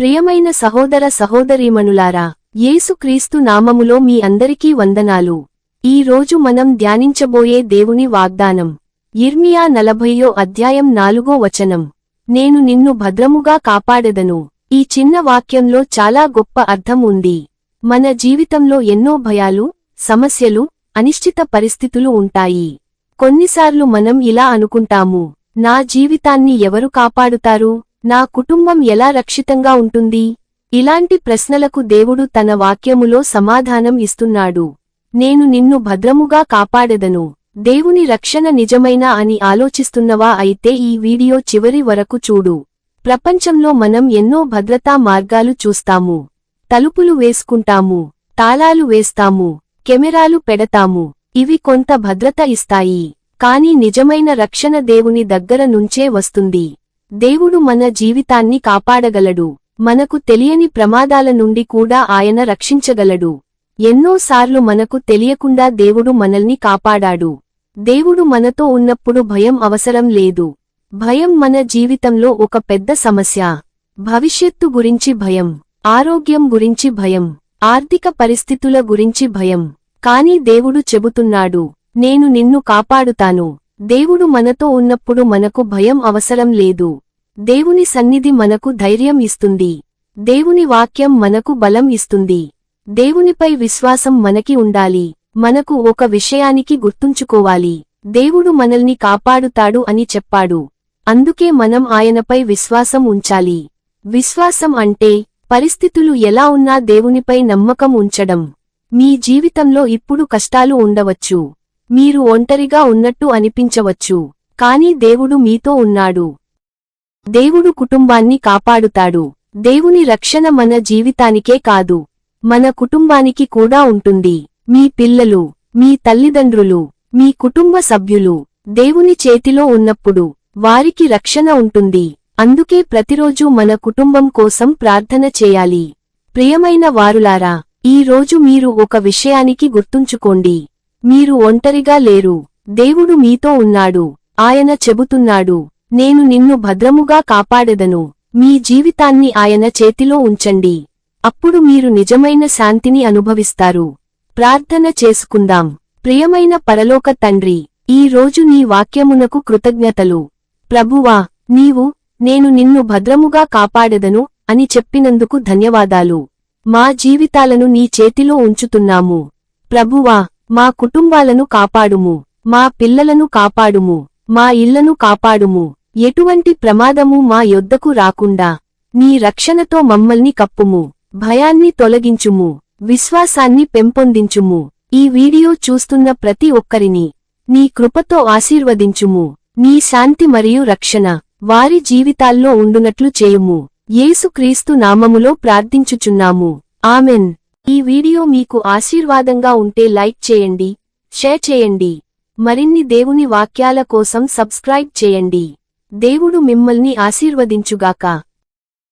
ప్రియమైన సహోదర సహోదరీమణులారా, యేసుక్రీస్తు నామములో మీ అందరికీ వందనాలు. ఈ రోజు మనం ధ్యానించబోయే దేవుని వాగ్దానం యిర్మీయా 40వ అధ్యాయం 4వ వచనం. నేను నిన్ను భద్రముగా కాపాడెదను. ఈ చిన్న వాక్యంలో చాలా గొప్ప అర్థం ఉంది. మన జీవితంలో ఎన్నో భయాలు, సమస్యలు, అనిశ్చిత పరిస్థితులు ఉంటాయి. కొన్నిసార్లు మనం ఇలా అనుకుంటాము, నా జీవితాన్ని ఎవరు కాపాడుతారు, నా కుటుంబం ఎలా రక్షితంగా ఉంటుంది? ఇలాంటి ప్రశ్నలకు దేవుడు తన వాక్యములో సమాధానం ఇస్తున్నాడు. నేను నిన్ను భద్రముగా కాపాడెదను. దేవుని రక్షణ నిజమైనా అని ఆలోచిస్తున్నవా? అయితే ఈ వీడియో చివరి వరకు చూడు. ప్రపంచంలో మనం ఎన్నో భద్రతా మార్గాలు చూస్తాము. తలుపులు వేసుకుంటాము, తాళాలు వేస్తాము, కెమెరాలు పెడతాము. ఇవి కొంత భద్రత ఇస్తాయి, కానీ నిజమైన రక్షణ దేవుని దగ్గర నుంచే వస్తుంది. దేవుడు మన జీవితాన్ని కాపాడగలడు. మనకు తెలియని ప్రమాదాల నుండి కూడా ఆయన రక్షించగలడు. ఎన్నోసార్లు మనకు తెలియకుండా దేవుడు మనల్ని కాపాడాడు. దేవుడు మనతో ఉన్నప్పుడు భయం అవసరం లేదు. భయం మన జీవితంలో ఒక పెద్ద సమస్య. భవిష్యత్తు గురించి భయం, ఆరోగ్యం గురించి భయం, ఆర్థిక పరిస్థితుల గురించి భయం. కానీ దేవుడు చెబుతున్నాడు, నేను నిన్ను కాపాడుతాను. దేవుడు మనతో ఉన్నప్పుడు మనకు భయం అవసరం లేదు. దేవుని సన్నిధి మనకు ధైర్యం ఇస్తుంది. దేవుని వాక్యం మనకు బలం ఇస్తుంది. దేవునిపై విశ్వాసం మనకి ఉండాలి. మనకు ఒక విషయానికి గుర్తుంచుకోవాలి, దేవుడు మనల్ని కాపాడుతాడు అని చెప్పాడు. అందుకే మనం ఆయనపై విశ్వాసం ఉంచాలి. విశ్వాసం అంటే పరిస్థితులు ఎలా ఉన్నా దేవునిపై నమ్మకం ఉంచడం. మీ జీవితంలో ఇప్పుడు కష్టాలు ఉండవచ్చు. మీరు ఒంటరిగా ఉన్నట్టు అనిపించవచ్చు. కానీ దేవుడు మీతో ఉన్నాడు. దేవుడు కుటుంబాన్ని కాపాడుతాడు. దేవుని రక్షణ మన జీవితానికే కాదు, మన కుటుంబానికి కూడా ఉంటుంది. మీ పిల్లలు, మీ తల్లిదండ్రులు, మీ కుటుంబ సభ్యులు దేవుని చేతిలో ఉన్నప్పుడు వారికి రక్షణ ఉంటుంది. అందుకే ప్రతిరోజూ మన కుటుంబం కోసం ప్రార్థన చేయాలి. ప్రియమైన వారులారా, ఈ రోజు మీరు ఒక విషయానికి గుర్తుంచుకోండి, మీరు ఒంటరిగా లేరు. దేవుడు మీతో ఉన్నాడు. ఆయన చెబుతున్నాడు, నేను నిన్ను భద్రముగా కాపాడెదను. మీ జీవితాన్ని ఆయన చేతిలో ఉంచండి. అప్పుడు మీరు నిజమైన శాంతిని అనుభవిస్తారు. ప్రార్థన చేసుకుందాం. ప్రియమైన పరలోక తండ్రి, ఈ రోజు నీ వాక్యమునకు కృతజ్ఞతలు. ప్రభువా, నీవు నేను నిన్ను భద్రముగా కాపాడెదను అని చెప్పినందుకు ధన్యవాదాలు. మా జీవితాలను నీ చేతిలో ఉంచుతున్నాము. ప్రభువా, మా కుటుంబాలను కాపాడుము, మా పిల్లలను కాపాడుము, మా ఇళ్లను కాపాడుము. ఎటువంటి ప్రమాదము మా యొద్దకు రాకుండా నీ రక్షణతో మమ్మల్ని కప్పుము. భయాన్ని తొలగించుము, విశ్వాసాన్ని పెంపొందించుము. ఈ వీడియో చూస్తున్న ప్రతి ఒక్కరిని నీ కృపతో ఆశీర్వదించుము. నీ శాంతి మరియు రక్షణ వారి జీవితాల్లో ఉండునట్లు చేయుము. యేసుక్రీస్తు నామములో ప్రార్థించుచున్నాము. ఆమెన్. ఈ వీడియో మీకు ఆశీర్వాదంగా ఉంటే లైక్ చేయండి, షేర్ చేయండి. మరిన్ని దేవుని వాక్యాల కోసం సబ్స్క్రైబ్ చేయండి. దేవుడు మిమ్మల్ని ఆశీర్వదించుగాక.